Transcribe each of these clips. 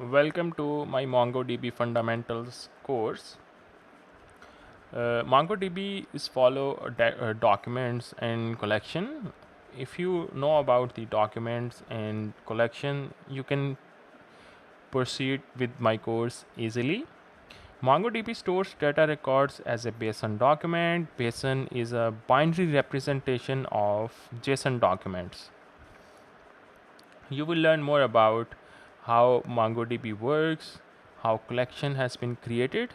Welcome to my MongoDB Fundamentals course. MongoDB is follow documents and collection. If you know about the documents and collection, you can proceed with my course easily. MongoDB stores data records as a JSON document. JSON is a binary representation of JSON documents. You will learn more about how MongoDB works, how collection has been created,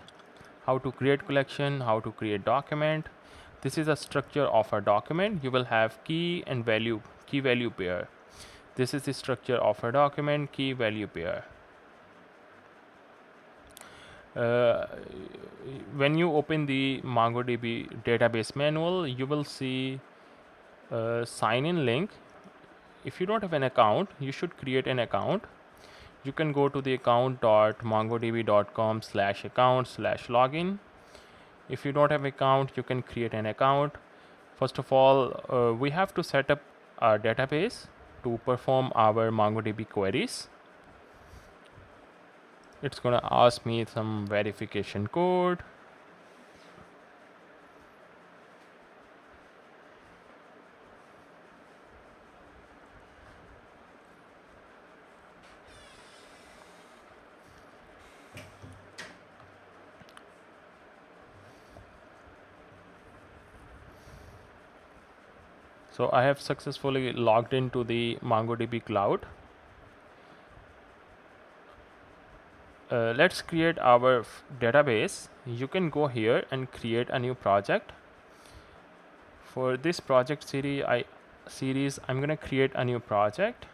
how to create collection, how to create document. This is a structure of a document. You will have key value pair. This is the structure of a document, key value pair. When you open the MongoDB database manual, you will see a sign in link. If you don't have an account, you should create an account. You can go to the account.mongodb.com/account/login. If you don't have an account, you can create an account. First of all, we have to set up a database to perform our MongoDB queries. It's gonna ask me some verification code. So I have successfully logged into the MongoDB cloud. Let's create our database. You can go here and create a new project. For this project series, I'm gonna create a new project.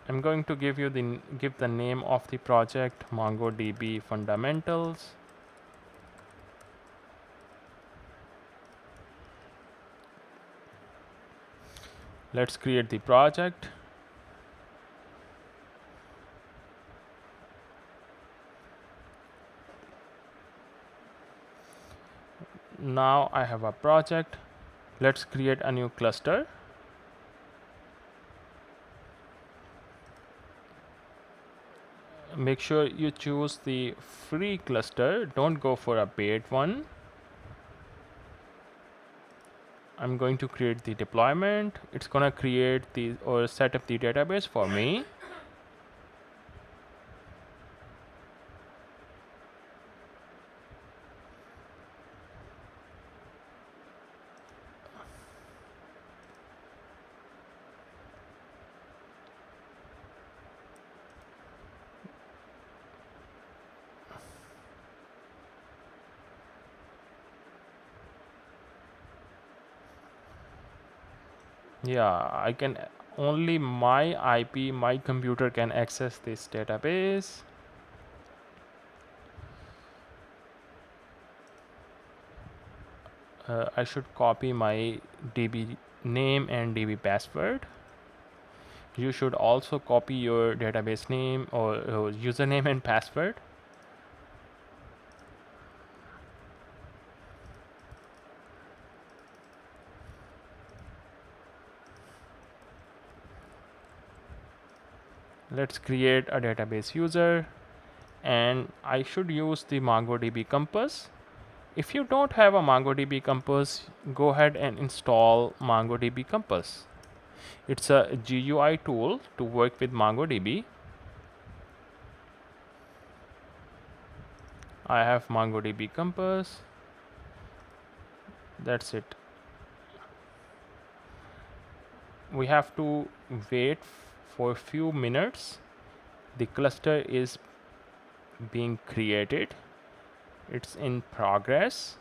I'm going to give the name of the project MongoDB Fundamentals. Let's create the project. Now I have a project. Let's create a new cluster. Make sure you choose the free cluster. Don't go for a paid one. I'm going to create the deployment. It's gonna create or set up the database for me. Yeah, I can only my IP, my computer can access this database. I should copy my DB name and DB password. You should also copy your database name or username and password. Let's create a database user, and I should use the MongoDB Compass. If you don't have a MongoDB Compass, go ahead and install MongoDB Compass. It's a GUI tool to work with MongoDB. I have MongoDB Compass. That's it. We have to wait for a few minutes. The cluster is being created. It's in progress.